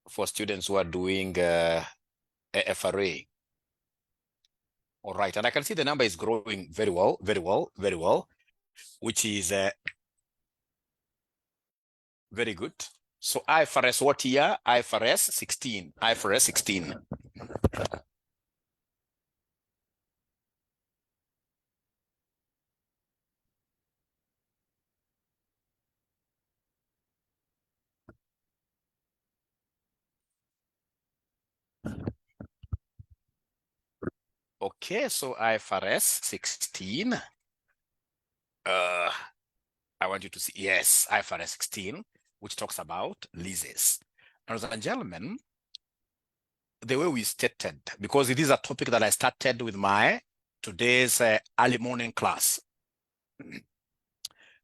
for students who are doing FRA. All right, and I can see the number is growing very well, which is very good. So IFRS, what year? IFRS 16. IFRS 16. Okay, so IFRS 16. I want you to see, yes, IFRS 16, which talks about leases. Ladies and gentlemen, the way we stated, because it is a topic that I started with my today's early morning class.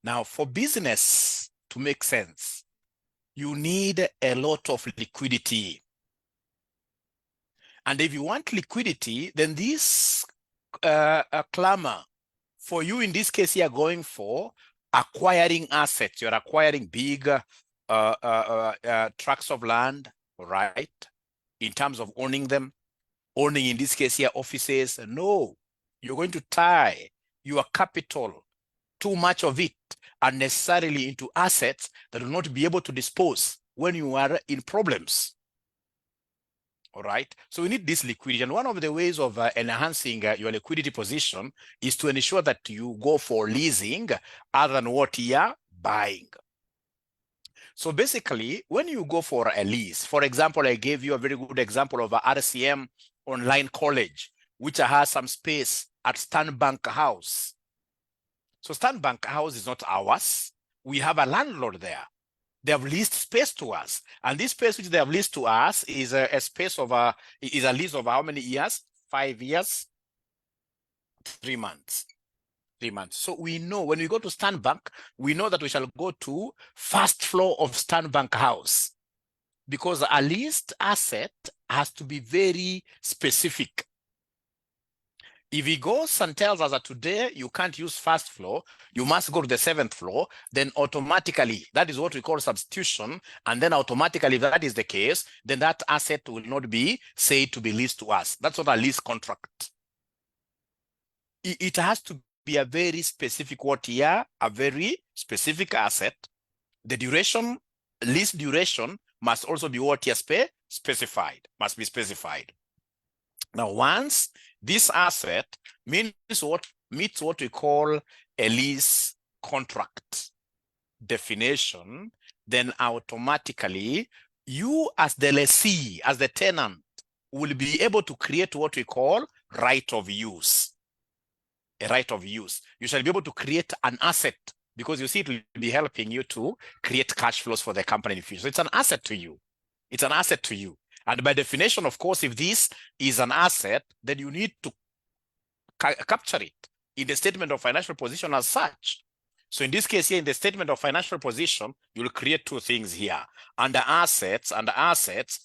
Now, for business to make sense, you need a lot of liquidity. And if you want liquidity, then this clamor for you in this case, you are going for acquiring assets. You're acquiring big tracts of land, right? In terms of owning them, owning in this case here offices. No, you're going to tie your capital, too much of it, unnecessarily into assets that will not be able to dispose when you are in problems. All right. So we need this liquidity. And one of the ways of enhancing your liquidity position is to ensure that you go for leasing other than what you're buying. So basically, when you go for a lease, for example, I gave you a very good example of a RCM online college, which has some space at Stanbank House. So Stanbank House is not ours. We have a landlord there. They have leased space to us, and this space which they have leased to us is a space of is a lease of how many years? 5 years, 3 months. 3 months. So we know when we go to Stanbank, we know that we shall go to first floor of Stanbank House, because a leased asset has to be very specific. If he goes and tells us that today you can't use first floor, you must go to the 7th floor, then automatically, that is what we call substitution. And then automatically, if that is the case, then that asset will not be said to be leased to us. That's what a lease contract. It has to be a very specific what year, a very specific asset. The duration, lease duration must also be what year specified, must be specified. Now, once this asset meets what we call a lease contract definition, then automatically you as the lessee, as the tenant, will be able to create what we call right of use. A right of use. You shall be able to create an asset, because you see it will be helping you to create cash flows for the company in the future. So it's an asset to you. It's an asset to you. And by definition, of course, if this is an asset, then you need to capture it in the statement of financial position as such. So in this case here, in the statement of financial position, you will create two things here. Under assets,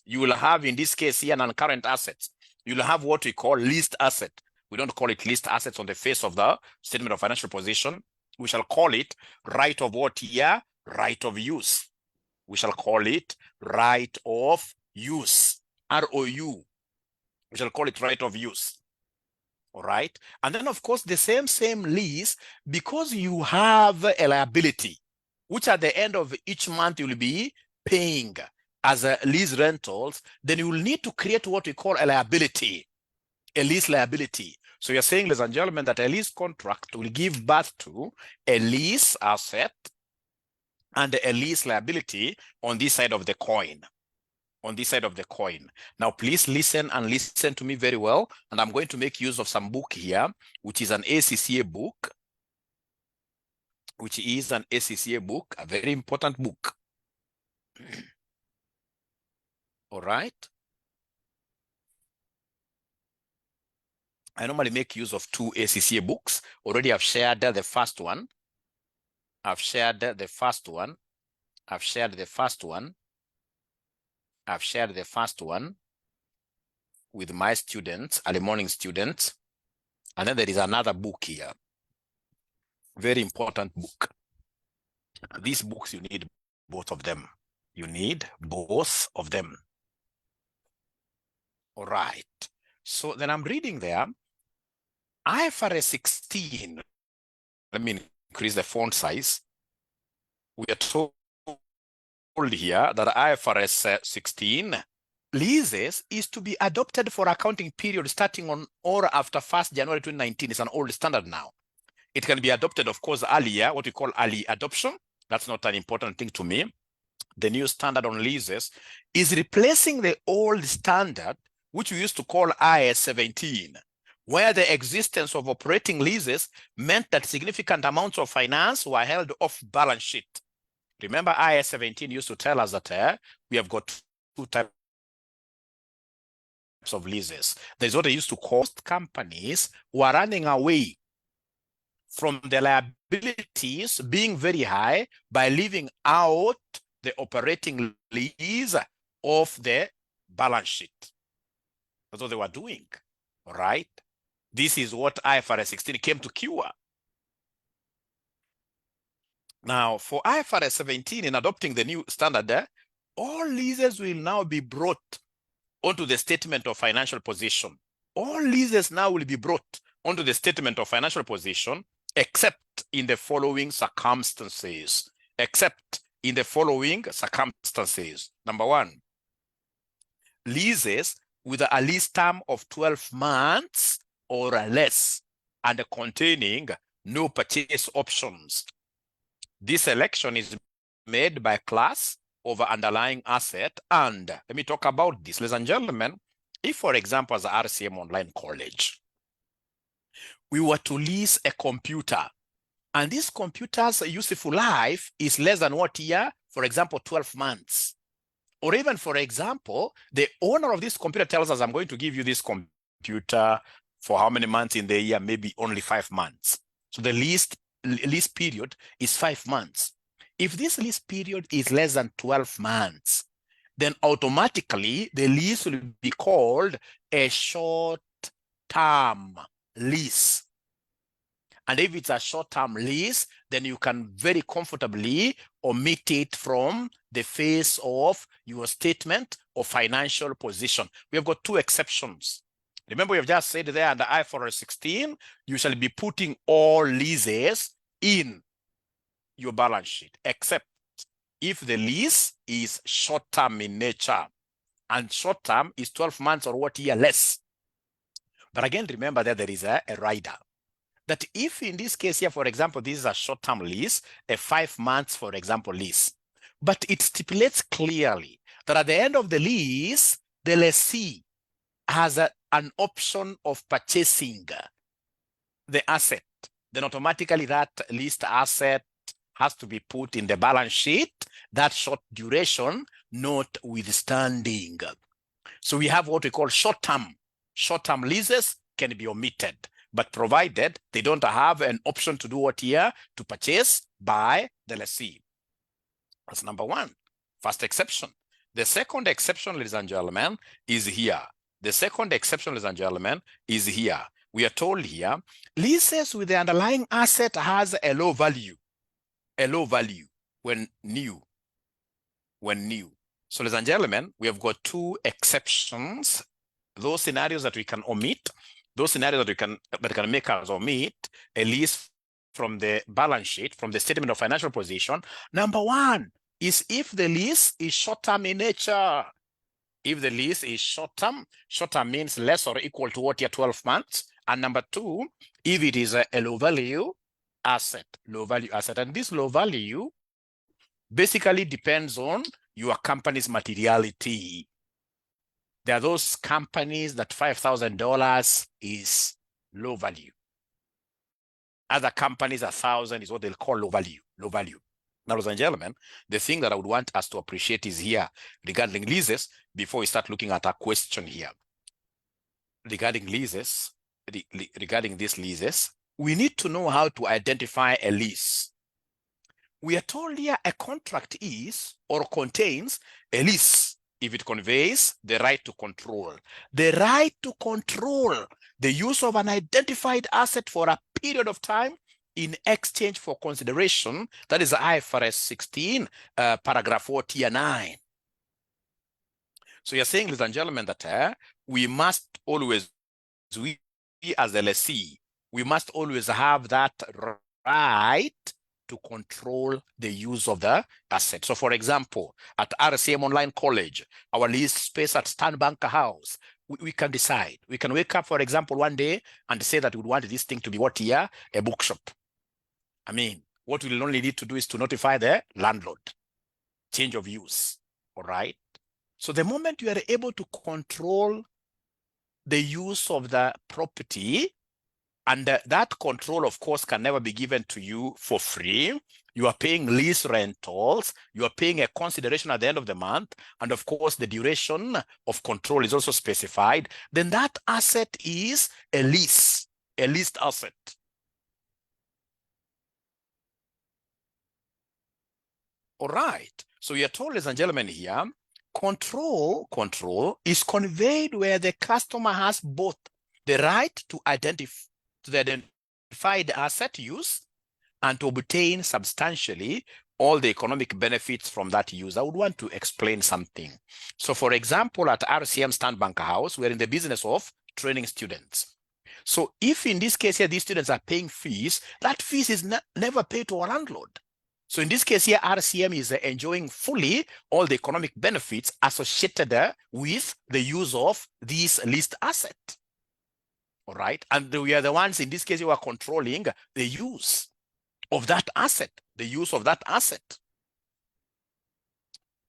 you will have in this case here non-current assets. You'll have what we call leased asset. We don't call it leased assets on the face of the statement of financial position. We shall call it right of what here? Right of use. We shall call it right of use, ROU. We shall call it right of use. All right. And then, of course, the same lease, because you have a liability, which at the end of each month you'll be paying as a lease rentals, then you will need to create what we call a liability, a lease liability. So you're saying, ladies and gentlemen, that a lease contract will give birth to a lease asset and a lease liability on this side of the coin. On this side of the coin. Now, please listen and listen to me very well. And I'm going to make use of some book here, which is an ACCA book, a very important book. All right. I normally make use of 2 ACCA books. Already I've shared the first one. I've shared the first one with my students, early morning students. And then there is another book here. Very important book. These books, you need both of them. You need both of them. All right. So then I'm reading there, IFRS 16. Let me increase the font size. We are told here that IFRS 16 leases is to be adopted for accounting period starting on or after 1st January 2019. It's an old standard now. It can be adopted, of course, earlier, what we call early adoption. That's not an important thing to me. The new standard on leases is replacing the old standard, which we used to call IAS 17, where the existence of operating leases meant that significant amounts of finance were held off balance sheet. Remember, IAS 17 used to tell us that we have got two types of leases. There's what they used to call companies who are running away from the liabilities being very high by leaving out the operating lease of the balance sheet. That's what they were doing, all right? This is what IFRS 16 came to cure. Now, for IFRS 17, in adopting the new standard, all leases will now be brought onto the statement of financial position. All leases now will be brought onto the statement of financial position, except in the following circumstances. Except in the following circumstances. Number one, leases with a lease term of 12 months or less and containing no purchase options. This selection is made by class over underlying asset. And let me talk about this, ladies and gentlemen. If, for example, as a RCM Online College, we were to lease a computer, and this computer's useful life is less than what year? For example, 12 months. Or even, for example, the owner of this computer tells us, I'm going to give you this computer for how many months in the year? Maybe only 5 months. So the lease period is 5 months. If this lease period is less than 12 months, then automatically the lease will be called a short-term lease. And if it's a short-term lease, then you can very comfortably omit it from the face of your statement of financial position. We have got two exceptions. Remember, we have just said there under IFRS 16, you shall be putting all leases in your balance sheet, except if the lease is short-term in nature, and short-term is 12 months or what year less. But again, remember that there is a rider. That if in this case here, for example, this is a short-term lease, a 5 months, for example, lease, but it stipulates clearly that at the end of the lease, the lessee has an option of purchasing the asset, then automatically that leased asset has to be put in the balance sheet, that short duration notwithstanding. So we have what we call short-term. Short-term leases can be omitted, but provided they don't have an option to do what here? To purchase by the lessee. That's number one, first exception. The second exception, ladies and gentlemen, is here. The second exception, ladies and gentlemen, is here. We are told here, leases with the underlying asset has a low value when new. So, ladies and gentlemen, we have got two exceptions. Those scenarios that we can omit, those scenarios that can make us omit a lease from the balance sheet, from the statement of financial position. Number one is if the lease is short-term in nature. If the lease is short-term means less or equal to what year? 12 months. And number two, if it is a low-value asset. And this low value basically depends on your company's materiality. There are those companies that $5,000 is low value. Other companies, 1,000 is what they'll call low value. Now, ladies and gentlemen, the thing that I would want us to appreciate is here regarding leases, before we start looking at a question here. Regarding leases, regarding these leases, we need to know how to identify a lease. We are told here a contract is or contains a lease if it conveys the right to control. The right to control the use of an identified asset for a period of time in exchange for consideration. That is IFRS 16, paragraph 4, tier 9. So you're saying, ladies and gentlemen, that we must always, we as the lessee, we must always have that right to control the use of the asset. So for example, at RCM Online College, our lease space at Stan Banker House, we can decide. We can wake up, for example, one day and say that we want this thing to be what here? A bookshop. I mean, what we'll only need to do is to notify the landlord, change of use, all right? So the moment you are able to control the use of the property, and that control, of course, can never be given to you for free. You are paying lease rentals. You are paying a consideration at the end of the month. And of course, the duration of control is also specified. Then that asset is a lease, a leased asset. All right. So you're told, ladies and gentlemen, here, control is conveyed where the customer has both the right to identify the asset use and to obtain substantially all the economic benefits from that use. I would want to explain something. So for example, at RCM Stan Banker House, we're in the business of training students. So if in this case here, these students are paying fees, that fees is never paid to a landlord. So in this case here, RCM is enjoying fully all the economic benefits associated with the use of this leased asset. All right. And we are the ones in this case who are controlling the use of that asset, the use of that asset.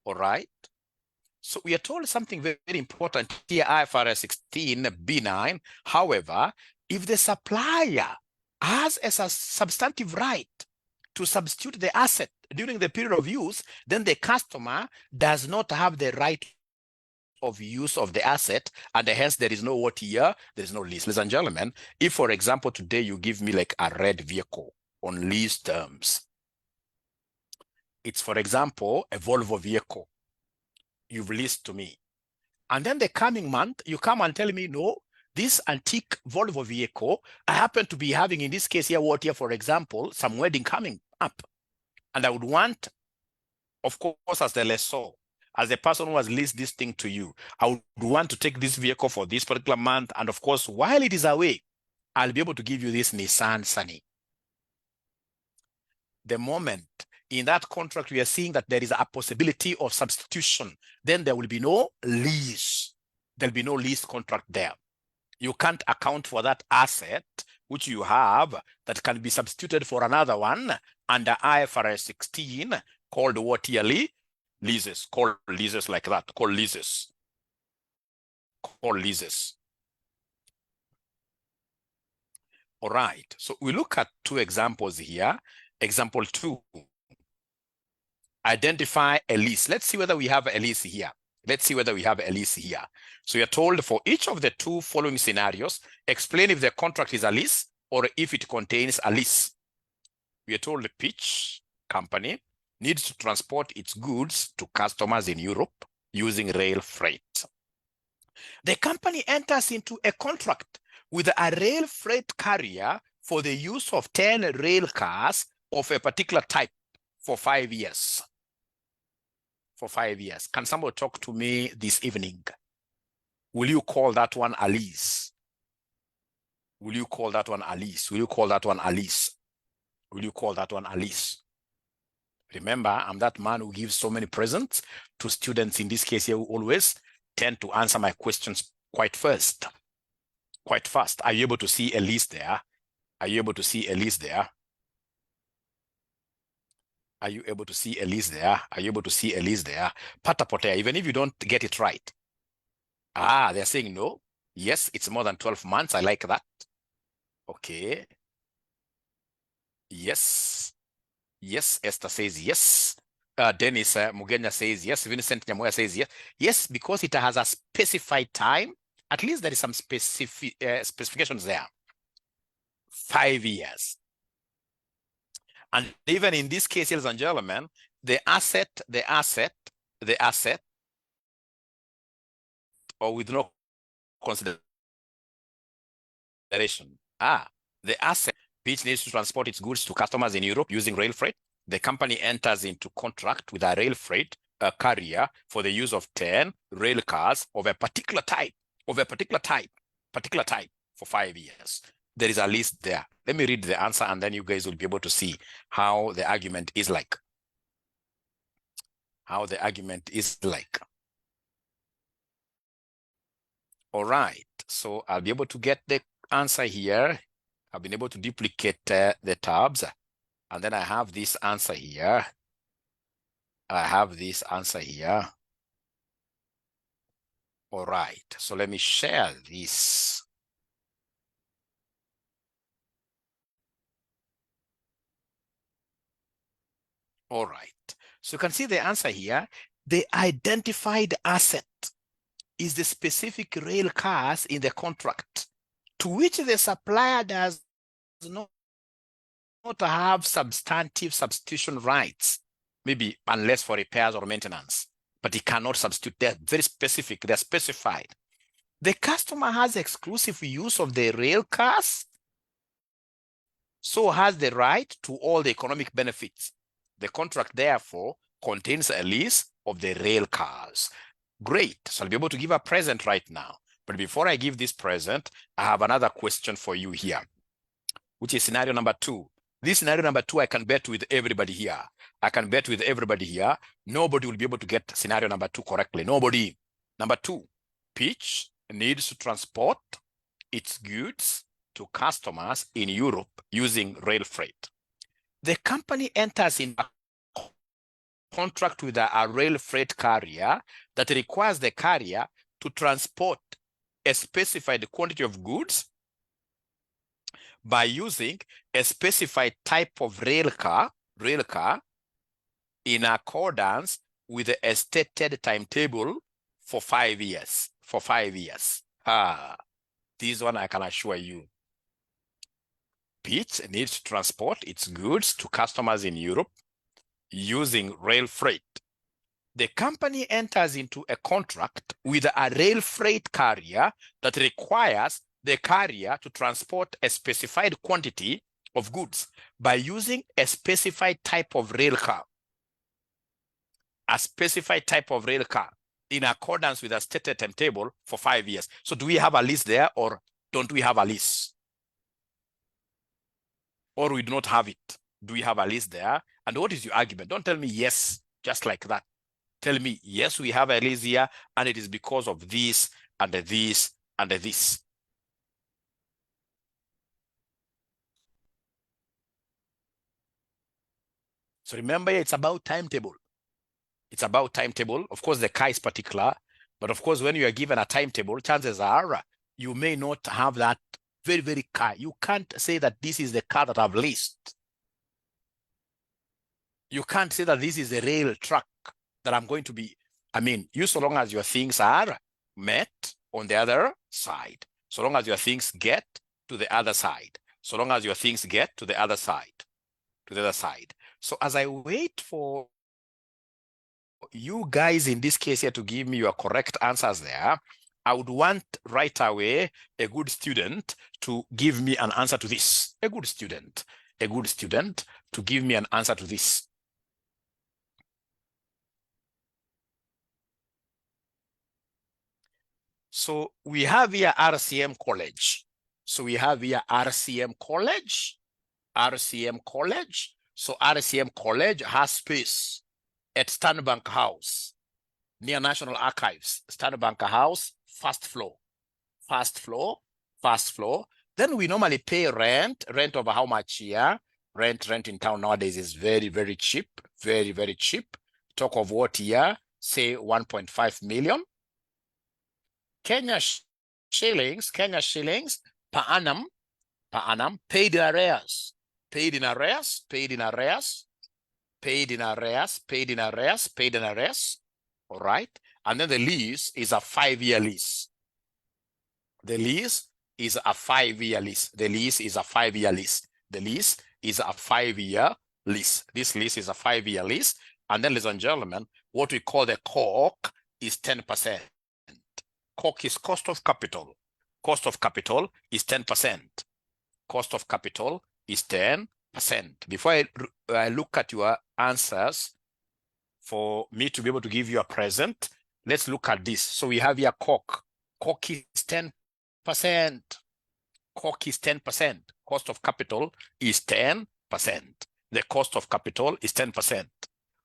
All right. So we are told something very, very important here, IFRS 16 B9. However, if the supplier has a substantive right to substitute the asset during the period of use, then the customer does not have the right of use of the asset, and hence there is no what here, there is no lease. Ladies and gentlemen, if for example today you give me like a red vehicle on lease terms, it's for example a Volvo vehicle you've leased to me, and then the coming month you come and tell me, no, this antique Volvo vehicle, I happen to be having in this case here what here, for example, some wedding coming up, and I would want, of course, as the lessor, as the person who has leased this thing to you, I would want to take this vehicle for this particular month. And of course, while it is away, I'll be able to give you this Nissan Sunny. The moment in that contract we are seeing that there is a possibility of substitution, then there will be no lease. There'll be no lease contract there. You can't account for that asset which you have that can be substituted for another one under IFRS 16 called what yearly? Leases, called leases like that, called leases. Called leases. All right, so we look at two examples here. Example 2, identify a lease. Let's see whether we have a lease here. Let's see whether we have a lease here. So you're told for each of the two following scenarios, explain if the contract is a lease or if it contains a lease. We are told the Pitch company needs to transport its goods to customers in Europe using rail freight. The company enters into a contract with a rail freight carrier for the use of 10 rail cars of a particular type for 5 years. For 5 years. Can somebody talk to me this evening? Will you call that one a lease? Will you call that one a lease? Will you call that one a lease? Will you call that one a lease? Remember, I'm that man who gives so many presents to students in this case here who always tend to answer my questions quite fast. Are you able to see a lease there? Are you able to see a lease there? Are you able to see a lease there? Are you able to see a lease there? Patapotea, even if you don't get it right. Ah, they're saying no. Yes, it's more than 12 months. I like that. Okay. Yes. Yes, Esther says yes. Dennis Mugenya says yes. Vincent Nyamoya says yes. Yes, because it has a specified time. At least there is some specifications there. 5 years. And even in this case, ladies and gentlemen, the asset, or with no consideration. The asset Peach needs to transport its goods to customers in Europe using rail freight. The company enters into contract with a rail freight carrier for the use of 10 rail cars of a particular type, for 5 years. There is a list there. Let me read the answer and then you guys will be able to see how the argument is like. All right, so I'll be able to get the answer here. I've been able to duplicate the tabs, and then I have this answer here. All right, so let me share this. All right, so you can see the answer here. The identified asset is the specific rail cars in the contract to which the supplier does not have substantive substitution rights, maybe unless for repairs or maintenance, but it cannot substitute. They're very specific, they're specified. The customer has exclusive use of the rail cars, so has the right to all the economic benefits. The contract, therefore, contains a lease of the rail cars. Great, so I'll be able to give a present right now. But before I give this present, I have another question for you here, which is scenario number 2. This scenario number 2, I can bet with everybody here. Nobody will be able to get scenario number 2 correctly. Nobody. Number 2, Peach needs to transport its goods to customers in Europe using rail freight. The company enters in a contract with a rail freight carrier that requires the carrier to transport a specified quantity of goods by using a specified type of rail car in accordance with the stated timetable for 5 years. This one I can assure you. Peach needs to transport its goods to customers in Europe using rail freight. The company enters into a contract with a rail freight carrier that requires the carrier to transport a specified quantity of goods by using a specified type of rail car. In accordance with a stated timetable for 5 years. So do we have a lease there or don't we have a lease? Or we do not have it? Do we have a lease there? And what is your argument? Don't tell me yes, just like that. Tell me, yes, we have a lease here, and it is because of this, and this, and this. So remember, it's about timetable. Of course, the car is particular, but of course, when you are given a timetable, chances are you may not have that very, very car. You can't say that this is the car that I've leased. You can't say that this is a rail truck that I'm going to be. I mean, you, so long as your things are met on the other side, so long as your things get to the other side, so as I wait for you guys in this case here to give me your correct answers there, I would want right away a good student to give me an answer to this. A good student to give me an answer to this. So we have here RCM College. So RCM College has space at Stanbank House near National Archives. Stanbank House, first floor. Then we normally pay rent over how much here? Rent in town nowadays is very, very cheap. Very, very cheap. Talk of what here? Say 1.5 million. Kenya shillings per annum, paid in arrears. All right. And then the lease is a 5-year lease. The lease is a 5-year lease. This lease is a 5-year lease. And then, ladies and gentlemen, what we call the cork is 10%. Cork is cost of capital. Cost of capital is 10%. is 10%. Before I look at your answers, for me to be able to give you a present, let's look at this. So we have here COC. COC is 10%. COC is 10%. Cost of capital is 10%. The cost of capital is 10%.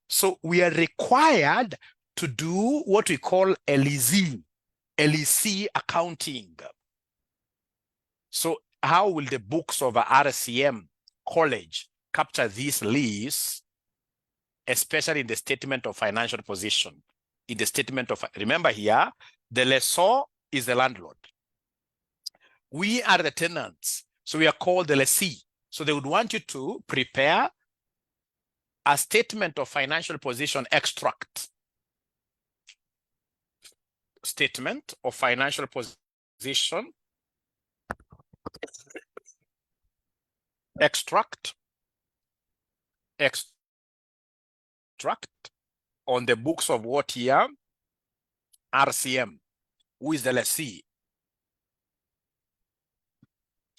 So we are required to do what we call LEC accounting. So how will the books of RCM college capture this lease, especially in the statement of financial position? In the statement of, remember here, the lessor is the landlord. We are the tenants, so we are called the lessee. So they would want you to prepare a statement of financial position extract. Statement of financial position extract on the books of what here? RCM. Who is the lessee?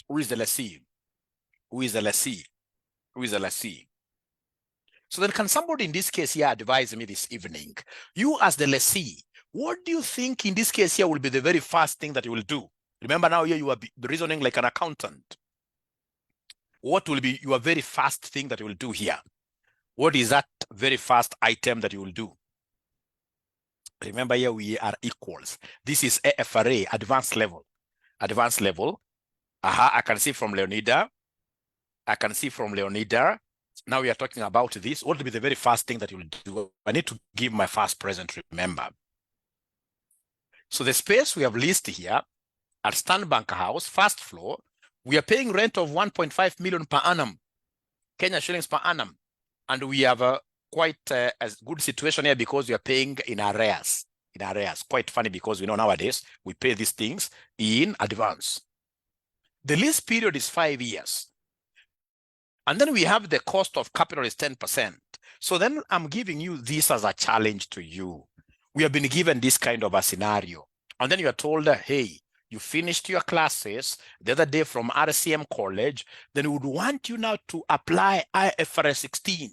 Who is the lessee? Who is the lessee? Who is the lessee? So then can somebody in this case here advise me this evening? You as the lessee, what do you think in this case here will be the very first thing that you will do? Remember now here you are reasoning like an accountant. What will be your very first thing that you will do here? What is that very first item that you will do? Remember here we are equals. This is IFRS, advanced level. Advanced level. I can see from Leonida. I can see from Leonida. Now we are talking about this. What will be the very first thing that you will do? I need to give my first present, remember. So the space we have listed here at Stanbank House, first floor, we are paying rent of 1.5 million per annum, Kenya shillings per annum. And we have a quite a good situation here because we are paying in arrears. In arrears. Quite funny because we know nowadays we pay these things in advance. The lease period is 5 years. And then we have the cost of capital is 10%. So then I'm giving you this as a challenge to you. We have been given this kind of a scenario. And then you are told, hey, you finished your classes the other day from RCM college, then we would want you now to apply IFRS 16.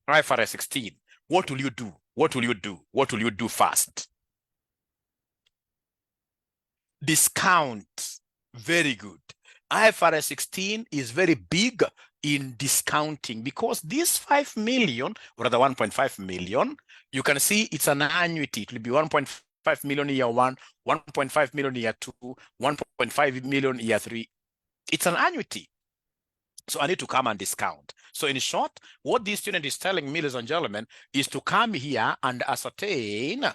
IFRS 16. What will you do? What will you do? What will you do first? Discount. Very good. IFRS 16 is very big in discounting because this 5 million, or rather 1.5 million, you can see it's an annuity. It will be 1.5 million year 1, 1.5 million year 2, 1.5 million year 3. It's an annuity. So I need to come and discount. So in short, what this student is telling me, ladies and gentlemen, is to come here and ascertain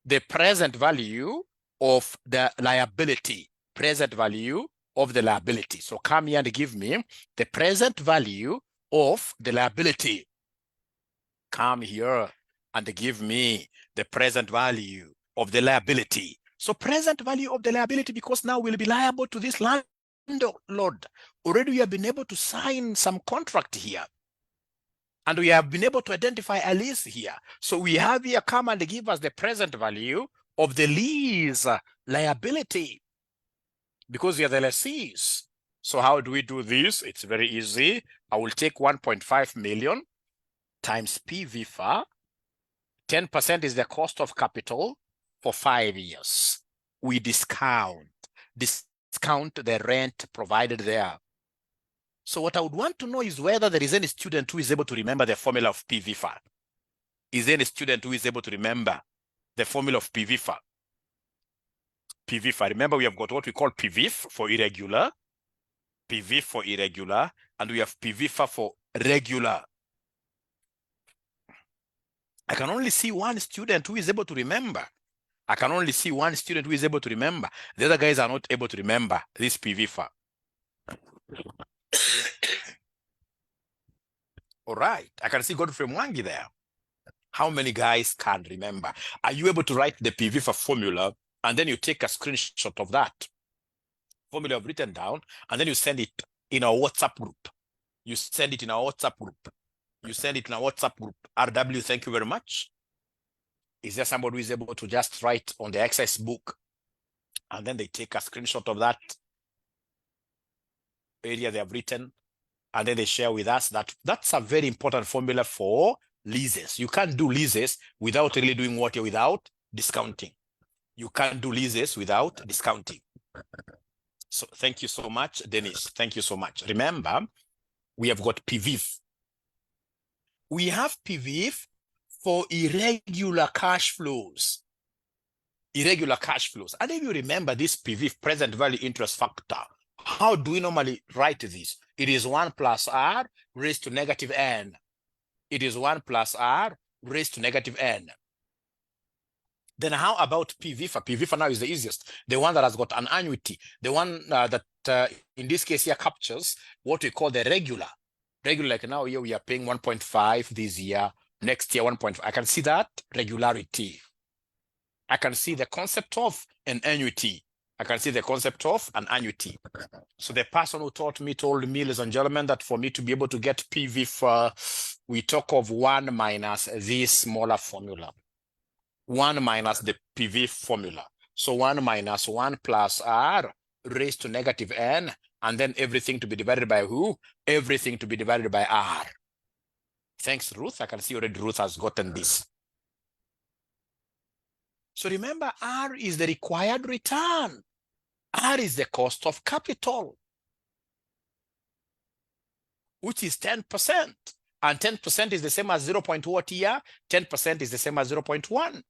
the present value of the liability. Present value of the liability. So come here and give me the present value of the liability. Come here and give me the present value of the liability. So present value of the liability, because now we'll be liable to this landlord. Already we have been able to sign some contract here. And we have been able to identify a lease here. So we have here come and give us the present value of the lease liability, because we are the lessees. So how do we do this? It's very easy. I will take 1.5 million times PVFA. 10% is the cost of capital for 5 years. We discount the rent provided there. So what I would want to know is whether there is any student who is able to remember the formula of PVFA. Is there any student who is able to remember the formula of PVFA? PVFA, remember we have got what we call PVF for irregular, PVF for irregular, and we have PVFA for regular. I can only see one student who is able to remember. I can only see one student who is able to remember. The other guys are not able to remember this PVFA. All right, I can see Godfrey Mwangi there. How many guys can remember? Are you able to write the PVFA formula and then you take a screenshot of that formula I've written down, and then you send it in our WhatsApp group. You send it in our WhatsApp group. You send it in our WhatsApp group. RW, thank you very much. Is there somebody who is able to just write on the exercise book and then they take a screenshot of that? area they have written, and then they share with us that that's a very important formula for leases. You can't do leases without really doing what? Without discounting. You can't do leases without discounting. So thank you so much, Dennis. Thank you so much. Remember, we have got PVIF. We have PVIF for irregular cash flows. Irregular cash flows. And if you remember this PVIF, present value interest factor, how do we normally write this? It is 1 plus R raised to negative N. It is 1 plus R raised to negative N. Then how about PVIFA? PVIFA now is the easiest. The one that has got an annuity. The one that in this case here captures what we call the regular. Regular, like now here we are paying 1.5 this year. Next year 1.5. I can see that regularity. I can see the concept of an annuity. I can see the concept of an annuity. So the person who taught me told me, ladies and gentlemen, that for me to be able to get PVIF, we talk of 1 minus this smaller formula. 1 minus the PVIF formula. So 1 minus 1 plus R raised to negative N, and then everything to be divided by who? Everything to be divided by R. Thanks, Ruth. I can see already Ruth has gotten this. So remember, R is the required return. R is the cost of capital, which is 10%. And 10% is the same as 0. What here? 10% is the same as 0.1.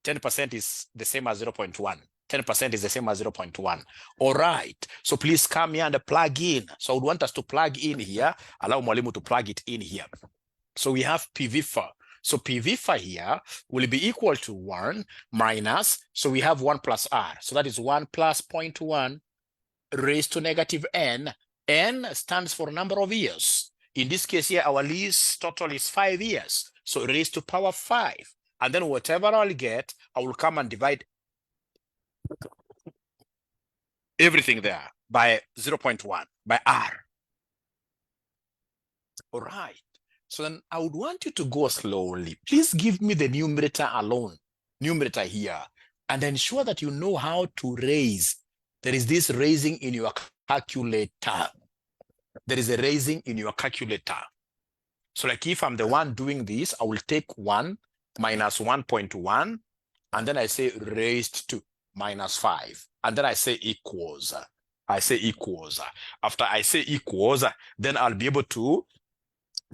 10% is the same as 0.1. 10% is the same as 0.1. All right. So please come here and plug in. So I would want us to plug in here. Allow Mwalimu to plug it in here. So we have PVIFA. So PVIFA here will be equal to 1 minus, so we have 1 plus R. So that is 1 plus 0.1 raised to negative N. N stands for number of years. In this case here, our lease total is 5 years. So raised to power 5. And then whatever I'll get, I will come and divide everything there by 0.1, by R. All right. So then I would want you to go slowly. Please give me the numerator alone, numerator here, and ensure that you know how to raise. There is this raising in your calculator. There is a raising in your calculator. So like if I'm the one doing this, I will take 1 minus 1.1, and then I say raised to minus 5. And then I say equals. I say equals. After I say equals, then I'll be able to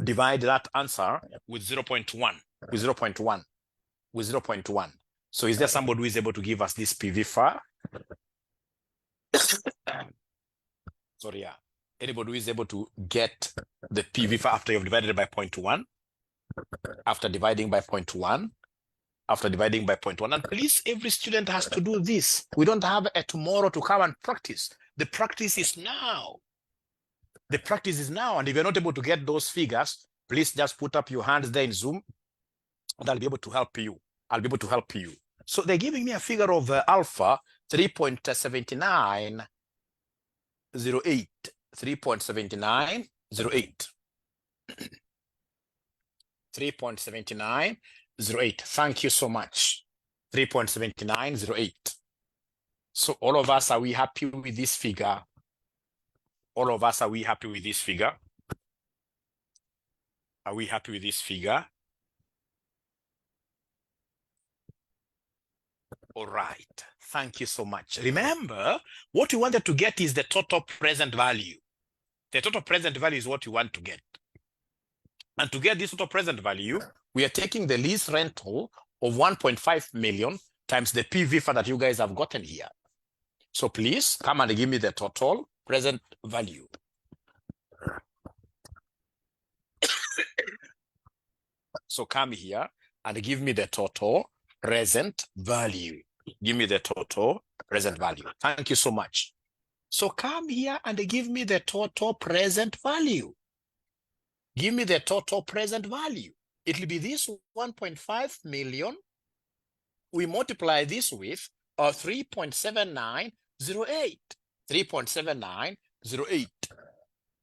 divide that answer with 0.1, with 0.1, with 0.1. So is there somebody who is able to give us this PVIFA? Sorry, yeah. Anybody who is able to get the PVIFA after you've divided by 0.1? After dividing by 0.1? After dividing by 0.1. And please, every student has to do this. We don't have a tomorrow to come and practice. The practice is now. The practice is now. And if you're not able to get those figures, please just put up your hands there in Zoom, and I'll be able to help you. I'll be able to help you. So they're giving me a figure of alpha 3.7908. 3.7908. 3.7908. Thank you so much. 3.7908. So all of us, are we happy with this figure? All of us, are we happy with this figure? Are we happy with this figure? All right. Thank you so much. Remember, what you wanted to get is the total present value. The total present value is what you want to get. And to get this total present value, we are taking the lease rental of 1.5 million times the PVIFA that you guys have gotten here. So please come and give me the total present value. So come here and give me the total present value. Give me the total present value. Thank you so much. So come here and give me the total present value. Give me the total present value. It will be this 1.5 million. We multiply this with 3.7908. 3.7908,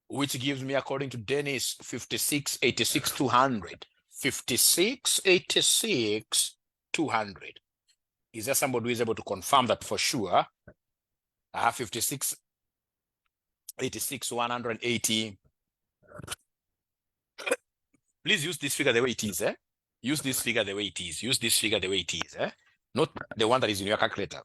which gives me, according to Dennis, 5686,200. 5686,200. Is there somebody who is able to confirm that for sure? I have 56. 86, 180. Please use this figure the way it is. Use this figure the way it is. Use this figure the way it is. Not the one that is in your calculator.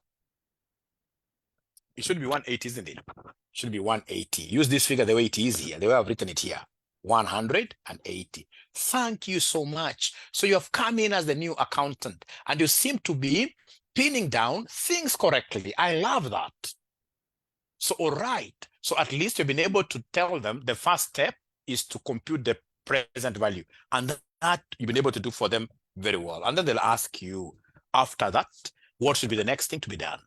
It should be 180, isn't it? It should be 180. Use this figure the way it is here, the way I've written it here. 180. Thank you so much. So you have come in as the new accountant and you seem to be pinning down things correctly. I love that. So, all right. So at least you've been able to tell them the first step is to compute the present value. And that you've been able to do for them very well. And then they'll ask you after that, what should be the next thing to be done?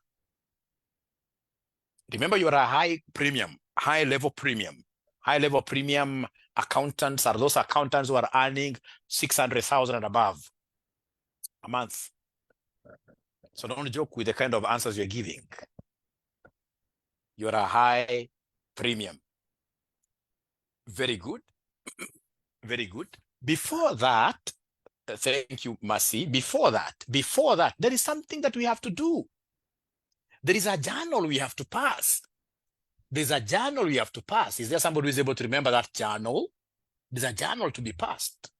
Remember, you are a high level premium accountants are those accountants who are earning 600,000 and above a month. So don't joke with the kind of answers you're giving. You're a high premium. Very good. Very good. Before that, thank you, Mercy. Before that, there is something that we have to do. There is a journal we have to pass. There's a journal we have to pass. Is there somebody who is able to remember that journal? There's a journal to be passed.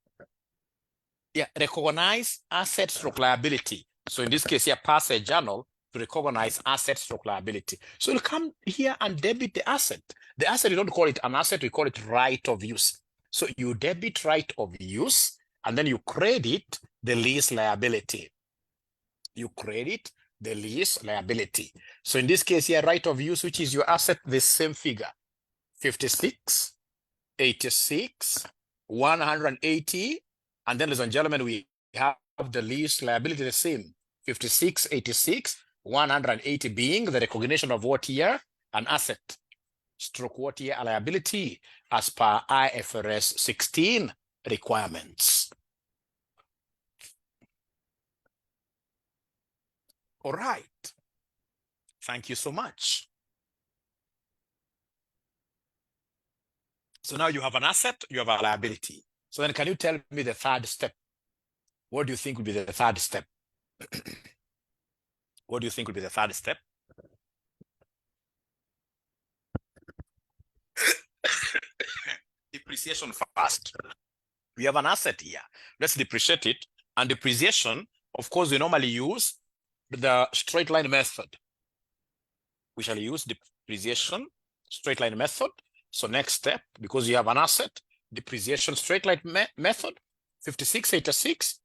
Yeah, recognize asset stroke liability. So in this case here, pass a journal to recognize asset stroke liability. So you'll come here and debit the asset. The asset, you don't call it an asset, we call it right of use. So you debit right of use, and then you credit the lease liability. You credit the lease liability. So in this case here, right of use, which is your asset, the same figure, 56, 86, 180, and then, ladies and gentlemen, we have the lease liability the same, 56, 86, 180 being the recognition of what year? An asset, stroke what year? A liability, as per IFRS 16 requirements. All right. Thank you so much. So now you have an asset, you have a liability. So then can you tell me the third step? What do you think would be the third step? What do you think would be the third step? Depreciation first. We have an asset here. Let's depreciate it. And depreciation, of course, we normally use the straight line method. We shall use depreciation straight line method. So next step, because you have an asset, depreciation straight line method, 56, 86,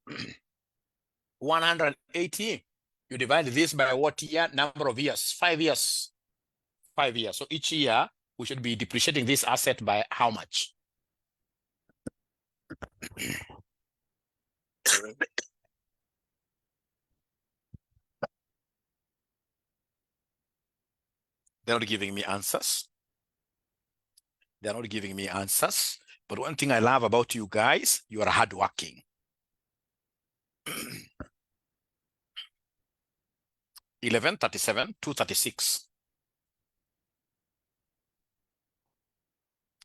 180. You divide this by what year? Number of years, 5 years. 5 years. So each year, we should be depreciating this asset by how much? They're not giving me answers. They're not giving me answers. But one thing I love about you guys, you are hardworking. 1137, 236.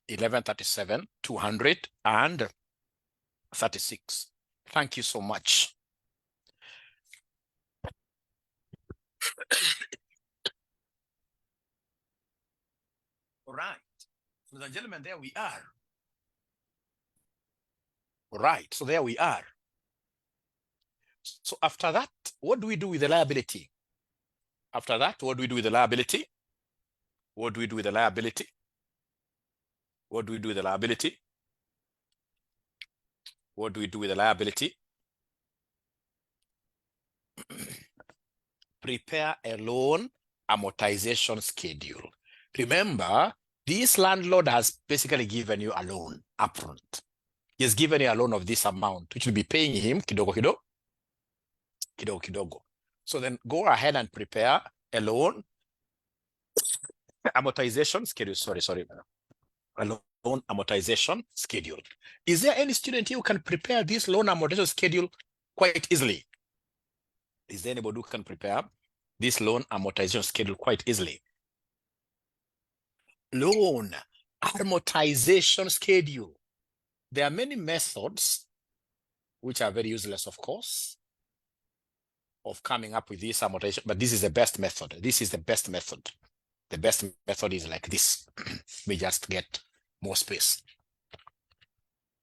1137, 236. Thank you so much. All right. Ladies and gentlemen, there we are. All right. So there we are. So after that, what do we do with the liability? After that, what do we do with the liability? What do we do with the liability? What do we do with the liability? What do we do with the liability? Prepare a loan amortization schedule. Remember, this landlord has basically given you a loan upfront. He has given you a loan of this amount, which will be paying him kidogo kidogo, kidogo kidogo. So then go ahead and prepare a loan amortization schedule. Sorry. A loan amortization schedule. Is there any student here who can prepare this loan amortization schedule quite easily? Is there anybody who can prepare this loan amortization schedule quite easily? Loan amortization schedule. There are many methods which are very useless, of course, of coming up with this amortization, but this is the best method. This is the best method. The best method is like this. We just get more space.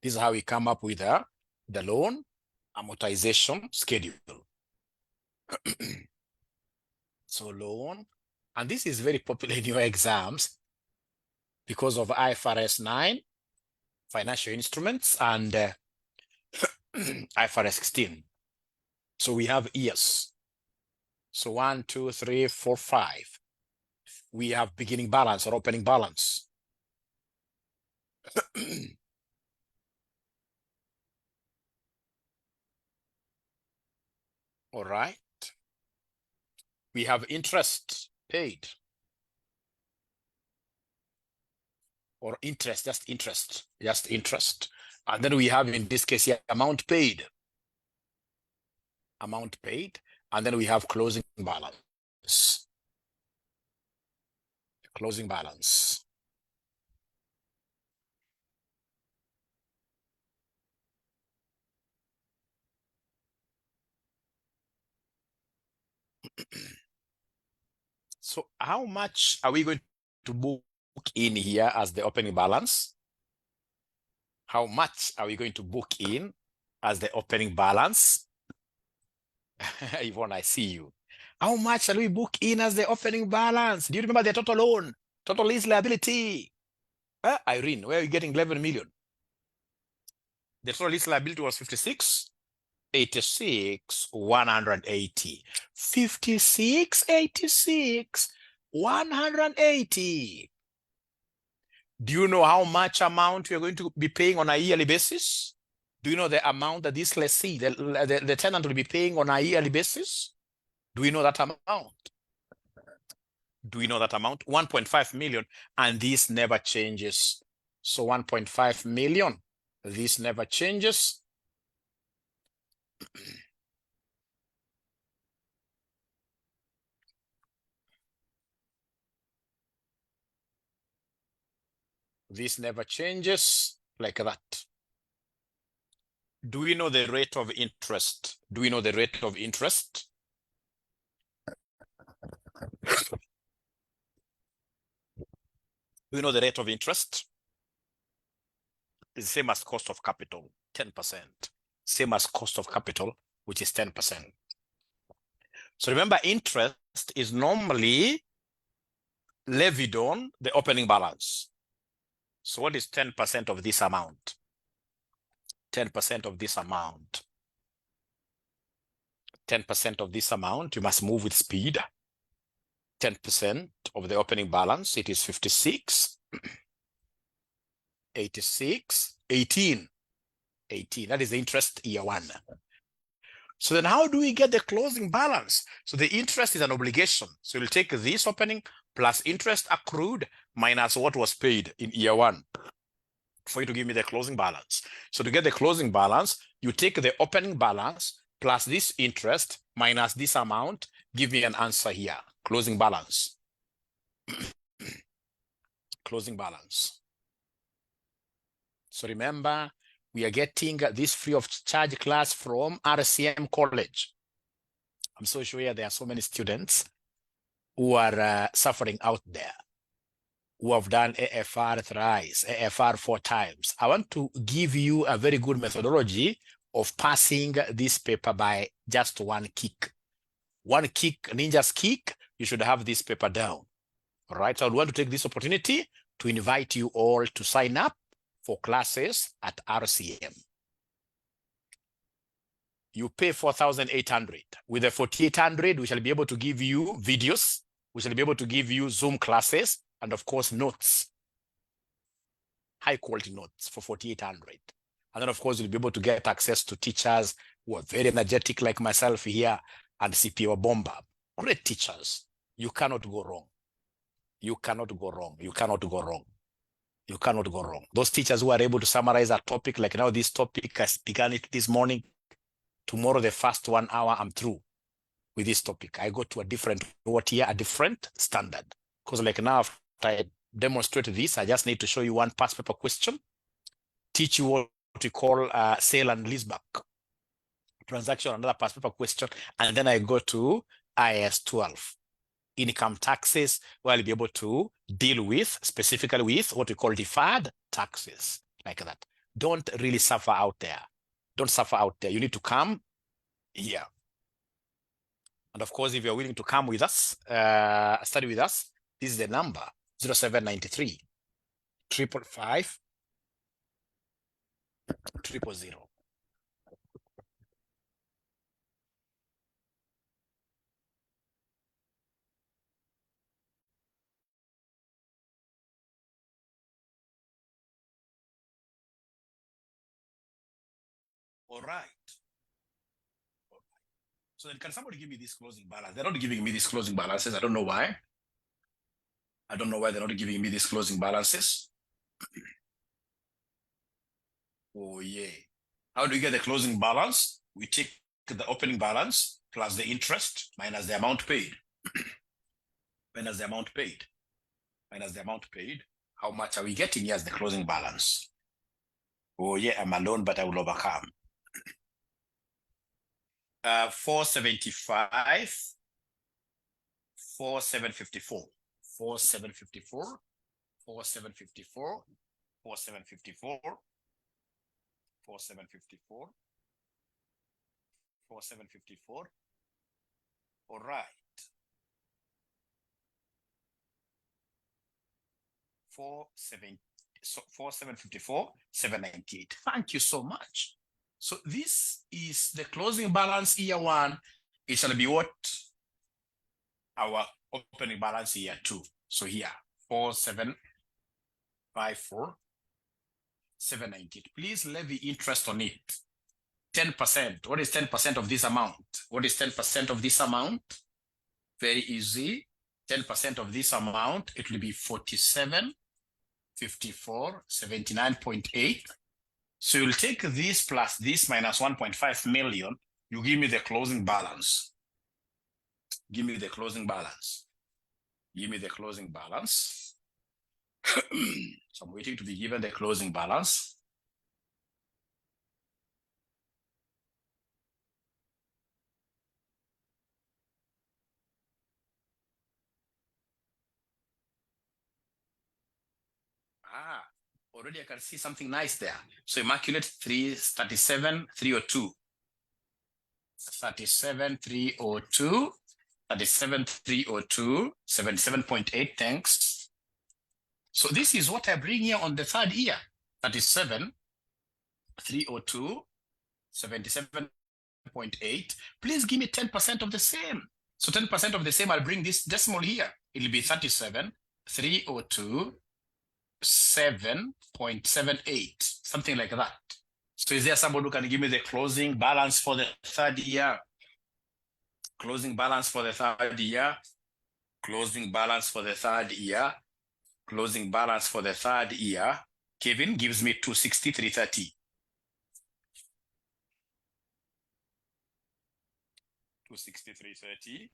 This is how we come up with the loan amortization schedule. So loan, and this is very popular in your exams because of IFRS 9, financial instruments, and IFRS 16. So we have years. So 1, 2, 3, 4, 5. We have beginning balance or opening balance. All right. We have interest paid. Or interest, just interest. And then we have, in this case here, amount paid. Amount paid. And then we have closing balance. Closing balance. So how much are we going to book in here as the opening balance? How much are we going to book in as the opening balance? Yvonne, I see you. How much shall we book in as the opening balance? Do you remember the total loan? Total lease liability? Irene, where are you getting 11 million? The total lease liability was 56, 86, 180. 56, 86, 180. Do you know how much amount you're going to be paying on a yearly basis? Do you know the amount that this lessee, the tenant will be paying on a yearly basis? Do we know that amount? Do we know that amount? 1.5 million, and this never changes. So 1.5 million, this never changes. This never changes like that. Do we know the rate of interest? Do we know the rate of interest? Do you know the rate of interest? It's the same as cost of capital, 10%. Same as cost of capital, which is 10%. So remember, interest is normally levied on the opening balance. So what is 10% of this amount? 10% of this amount. 10% of this amount, you must move with speed. 10% of the opening balance, it is 56, 86, 18. 18, that is the interest year one. So then how do we get the closing balance? So the interest is an obligation. So you'll take this opening plus interest accrued minus what was paid in year one for you to give me the closing balance. So to get the closing balance, you take the opening balance plus this interest minus this amount, give me an answer here. Closing balance. Closing balance. So remember, we are getting this free of charge class from RCM College. I'm so sure there are so many students who are suffering out there, who have done AFR thrice, AFR 4 times. I want to give you a very good methodology of passing this paper by just one kick. One kick, ninja's kick, you should have this paper down. All right, so I want to take this opportunity to invite you all to sign up for classes at RCM. You pay 4,800. With the 4,800, we shall be able to give you videos. We shall be able to give you Zoom classes and, of course, notes. High quality notes for 4,800. And then, of course, you'll be able to get access to teachers who are very energetic like myself here and CPO Bomba. Great teachers. You cannot go wrong. You cannot go wrong. You cannot go wrong. You cannot go wrong. Those teachers who are able to summarize a topic, like now this topic, I began it this morning. Tomorrow, the first 1 hour, I'm through with this topic. I go to a different, a different standard. Because like now, after I demonstrate this, I just need to show you one past paper question, teach you what we call sale and leaseback transaction, another past paper question, and then I go to IS 12. income taxes, where I'll be able to deal with, specifically with what we call deferred taxes, like that. Don't really suffer out there. Don't suffer out there. You need to come here. And of course, if you're willing to come with us, study with us, this is the number, 0793 555 000. All right. So then can somebody give me this closing balance? They're not giving me these closing balances. I don't know why. I don't know why they're not giving me these closing balances. Oh, yeah. How do we get the closing balance? We take the opening balance plus the interest minus the amount paid. Minus the amount paid. Minus the amount paid. How much are we getting here as the closing balance? Oh, yeah, I'm alone, but I will overcome. 475, 4754, 4754, 4754, 4754, 4754, 4754. All right. 4754, 798. Thank you so much. So this is the closing balance year one. It shall be what? Our opening balance year two. So here, 4754, 798. Please levy interest on it. 10%. What is 10% of this amount? What is 10% of this amount? Very easy. 10% of this amount, it will be 47, 54, 79.8. So you'll take this plus this minus 1.5 million. You give me the closing balance. Give me the closing balance. Give me the closing balance. So I'm waiting to be given the closing balance. Already I can see something nice there. So Immaculate 337, 302. 37, 302. 37, 302. 77.8, thanks. So this is what I bring here on the third year. 37, 302, 77.8. Please give me 10% of the same. So 10% of the same, I'll bring this decimal here. It'll be 37, 302, 7.78, something like that. So is there somebody who can give me the closing balance for the third year? Closing balance for the third year. Closing balance for the third year. Closing balance for the third year. Kevin gives me 263.30. 263.30.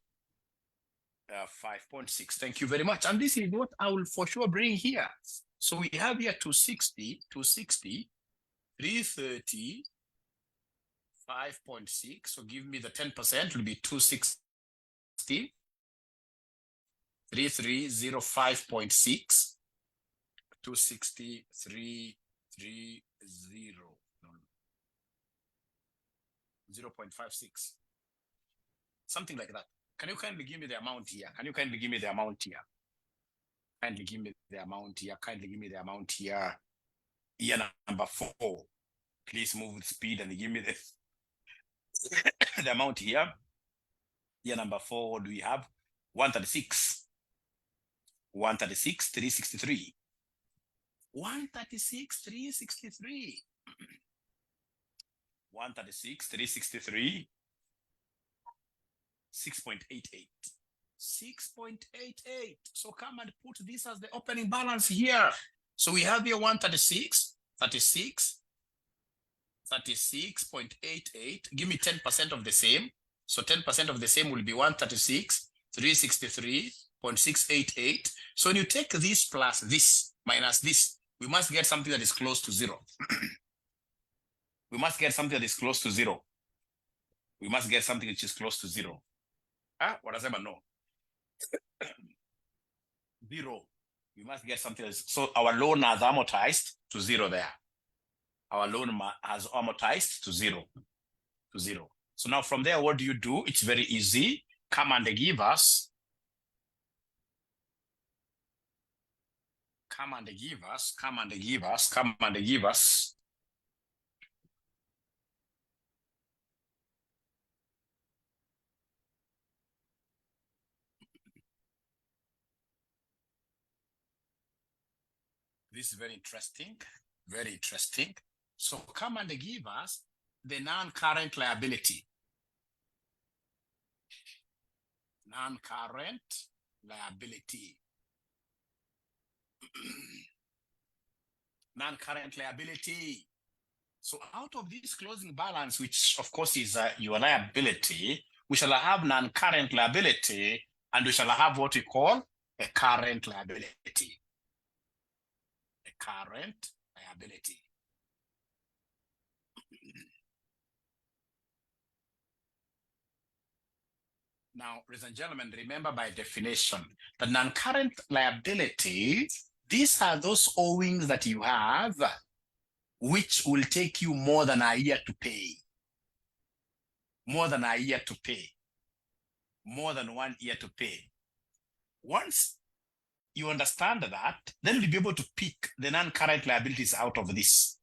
5.6. Thank you very much. And this is what I will for sure bring here. So we have here 260, 330, 5.6. So give me the 10%, it will be 260, 3305.6, 260, 330, 0.56. Something like that. Can you kindly give me the amount here? Can you kindly give me the amount here? Kindly give me the amount here. Kindly give me the amount here. Year number 4. Please move with speed and give me the, the amount here. Year number 4, what do we have? 136. 136, 363. 136, 363. 136, 363. 6.88. 6.88. So come and put this as the opening balance here. So we have here 136, 36, 36.88. Give me 10% of the same. So 10% of the same will be 136, 363.688. So when you take this plus this minus this, we must get something that is close to 0. We must get something that is close to 0. We must get something which is close to 0. What does that know? Zero. We must get something else. So our loan has amortized to zero there. Our loan has amortized to zero. To zero. So now from there, what do you do? It's very easy. Come and give us. Come and give us. Come and give us. Come and give us. This is very interesting. Very interesting. So come and give us the non-current liability. Non-current liability. Non-current liability. So out of this closing balance, which of course is your liability, we shall have non-current liability, and we shall have what we call a current liability. A current liability. Now, ladies and gentlemen, remember by definition, the non-current liability, these are those owings that you have, which will take you more than a year to pay. More than a year to pay. More than 1 year to pay. Once you understand that, then you'll be able to pick the non-current liabilities out of this.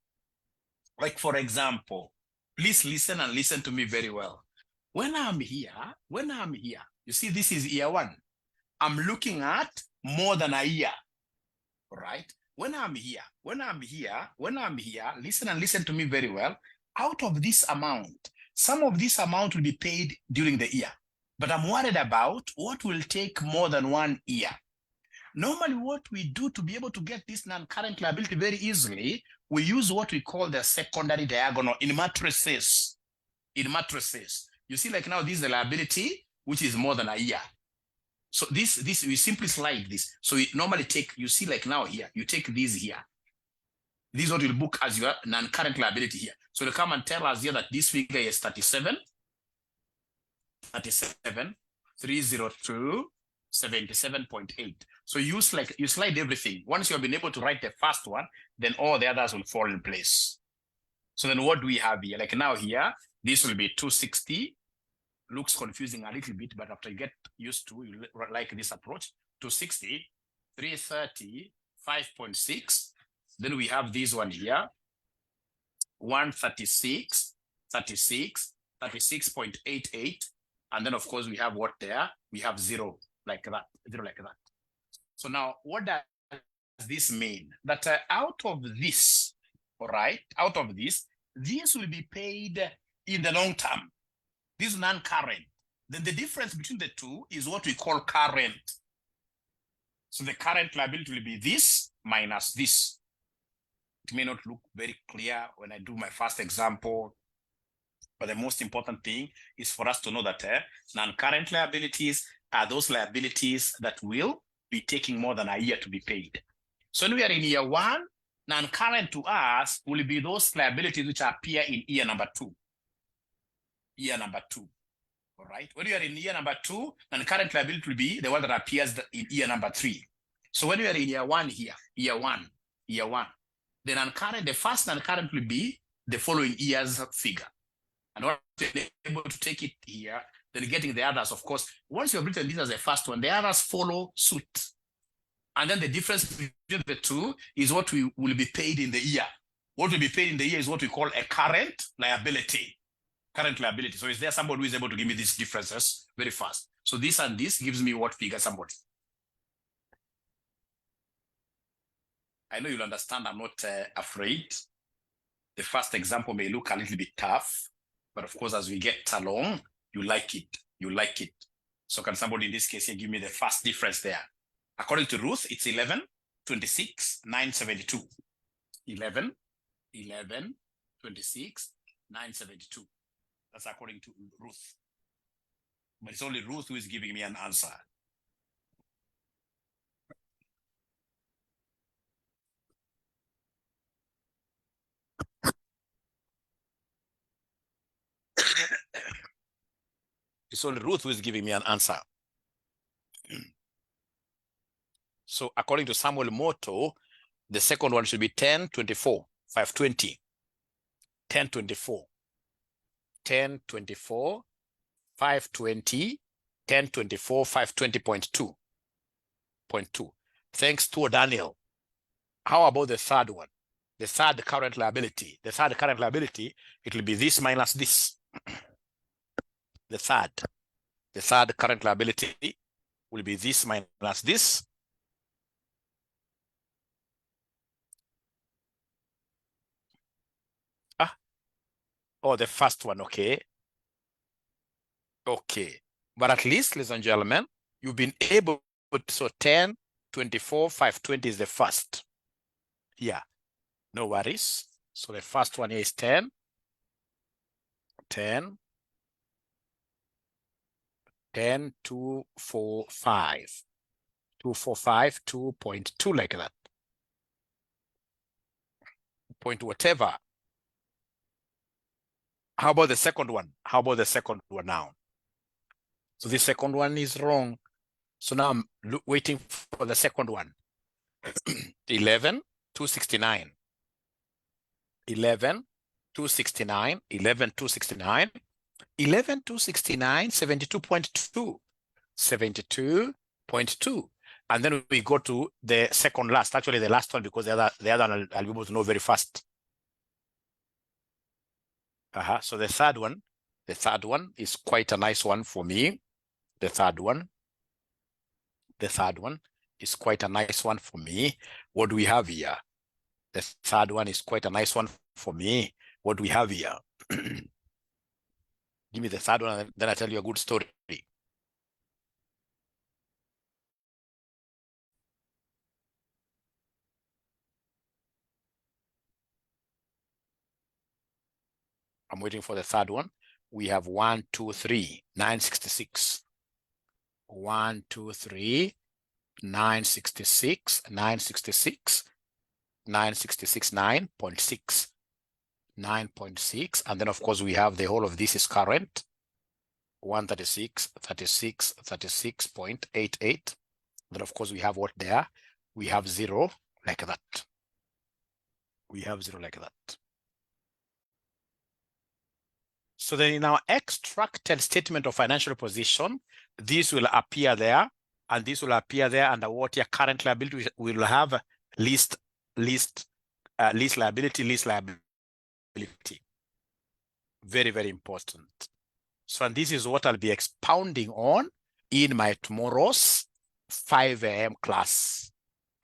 Like, for example, please listen and listen to me very well. When I'm here, you see, this is year 1. I'm looking at more than a year, right? When I'm here, listen and listen to me very well. Out of this amount, some of this amount will be paid during the year, but I'm worried about what will take more than 1 year. Normally, what we do to be able to get this non-current liability very easily, we use what we call the secondary diagonal in matrices. In matrices, you see, like now, this is the liability, which is more than a year. So this we simply slide this. So we normally take, you see, like now here, you take these here. This is what you'll book as your non-current liability here. So they come and tell us here that this figure is 302, 77.8. So you slide everything. Once you have been able to write the first one, then all the others will fall in place. So then what do we have here? Like now here, this will be 260. Looks confusing a little bit, but after you get used to, you like this approach. 260, 330, 5.6. Then we have this one here, 136, 36, 36.88. And then of course we have what there? We have zero like that, zero like that. So now what does this mean? That out of this, all right, out of this will be paid in the long term. This is non-current. Then the difference between the two is what we call current. So the current liability will be this minus this. It may not look very clear when I do my first example, but the most important thing is for us to know that non-current liabilities are those liabilities that will be taking more than a year to be paid. So when we are in year 1, non-current to us will be those liabilities which appear in year number 2. Year number 2. All right. When you are in year number 2, non-current liability will be the one that appears in year number 3. So when you are in year 1 here, year 1, the non-current, the first non-current will be the following year's figure. And once you're able to take it here, then getting the others, of course, once you have written this as the first one, the others follow suit. And then the difference between the two is what we will be paid in the year. What will be paid in the year is what we call a current liability. Current liability. So is there somebody who is able to give me these differences very fast? So this and this gives me what figure, somebody? I know you'll understand I'm not afraid. The first example may look a little bit tough, but of course, as we get along, you like it. You like it. So can somebody in this case here give me the first difference there? According to Ruth, it's 11, 26, 972. 11, 26, 972. That's according to Ruth. But it's only Ruth who is giving me an answer. It's only Ruth who is giving me an answer. So according to Samuel Moto, the second one should be 10, 24, 520. 10, 24. 10, 24, 520. 10, 24, 520.2. 0.2. Thanks to Daniel. How about the third one? The third current liability. The third current liability, it will be this minus this. The third current liability will be this minus this. Oh, the first one, okay. Okay. But at least, ladies and gentlemen, you've been able to, so 10, 24, 520 is the first. Yeah, no worries. So the first one is 10, 10, 10, 245. 245, 2.2 like that. Point whatever. How about the second one? How about the second one now? So the second one is wrong. So now I'm waiting for the second one. 11, 269. 11, 269. 11, 269. 11, 269, 72.2. 72.2. And then we go to the second last, actually the last one, because the other one I'll be able to know very fast. So the third one is quite a nice one for me. The third one is quite a nice one for me. What do we have here? The third one is quite a nice one for me. What do we have here? Give me the third one, and then I'll tell you a good story. I'm waiting for the third one. We have 1, 2, 3, 966. 1, 2, 3, 966, 966, 966, 9.6, 9.6. And then, of course, we have the whole of this is current. 136, 36, 36.88. Then, of course, we have what there? We have 0 like that. We have 0 like that. So then in our extracted statement of financial position, this will appear there, and this will appear there under what your current liability. We will have lease liability. Very, very important. So, and this is what I'll be expounding on in my tomorrow's 5 a.m. class.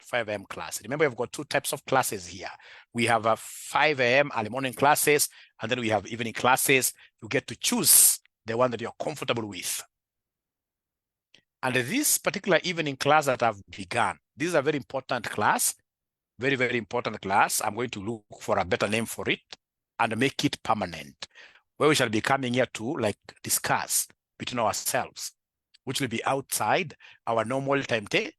5 a.m. class. Remember, we've got 2 types of classes here. We have a 5 a.m. early morning classes, and then we have evening classes. You get to choose the one that you're comfortable with. And this particular evening class that I've begun, this is a very important class, very, very important class. I'm going to look for a better name for it and make it permanent, where we shall be coming here to like discuss between ourselves, which will be outside our normal timetable,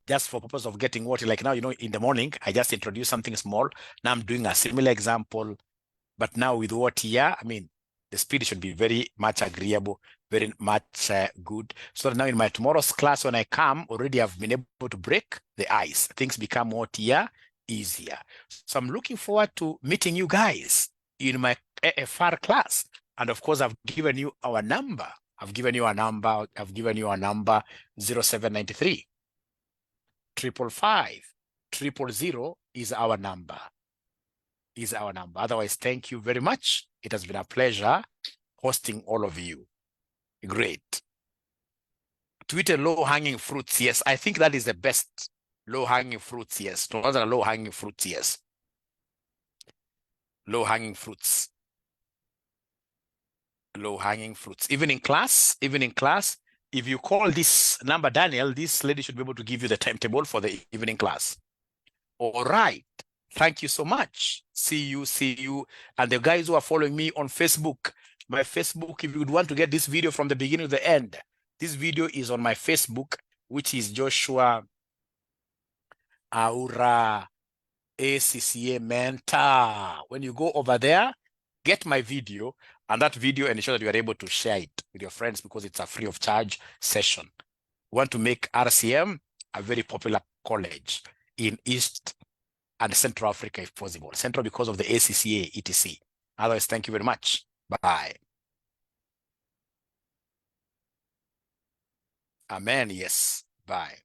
just for purpose of getting what, like now, you know, in the morning, I just introduced something small. Now I'm doing a similar example, but now with what here, I mean, the speed should be very much agreeable, very much good. So now in my tomorrow's class, when I come, already I've been able to break the ice. Things become what here easier. So I'm looking forward to meeting you guys in my AFR class. And of course, I've given you our number. I've given you a number 0793. 555 000 is our number. Otherwise, thank you very much. It has been a pleasure hosting all of you. Great. Twitter low-hanging fruits, yes. I think that is the best. Low-hanging fruits, yes. Low-hanging fruits, yes. Low-hanging fruits. Low-hanging fruits. Even in class, if you call this number Daniel, this lady should be able to give you the timetable for the evening class. All right. Thank you so much. See you. And the guys who are following me on Facebook, my Facebook, if you would want to get this video from the beginning to the end, this video is on my Facebook, which is Joshua Aura ACCA Mentor. When you go over there, get my video, And that video, ensure that you are able to share it with your friends because it's a free of charge session. We want to make RCM a very popular college in East and Central Africa if possible. Central because of the ACCA, etc. Otherwise, thank you very much. Bye. Amen. Yes. Bye.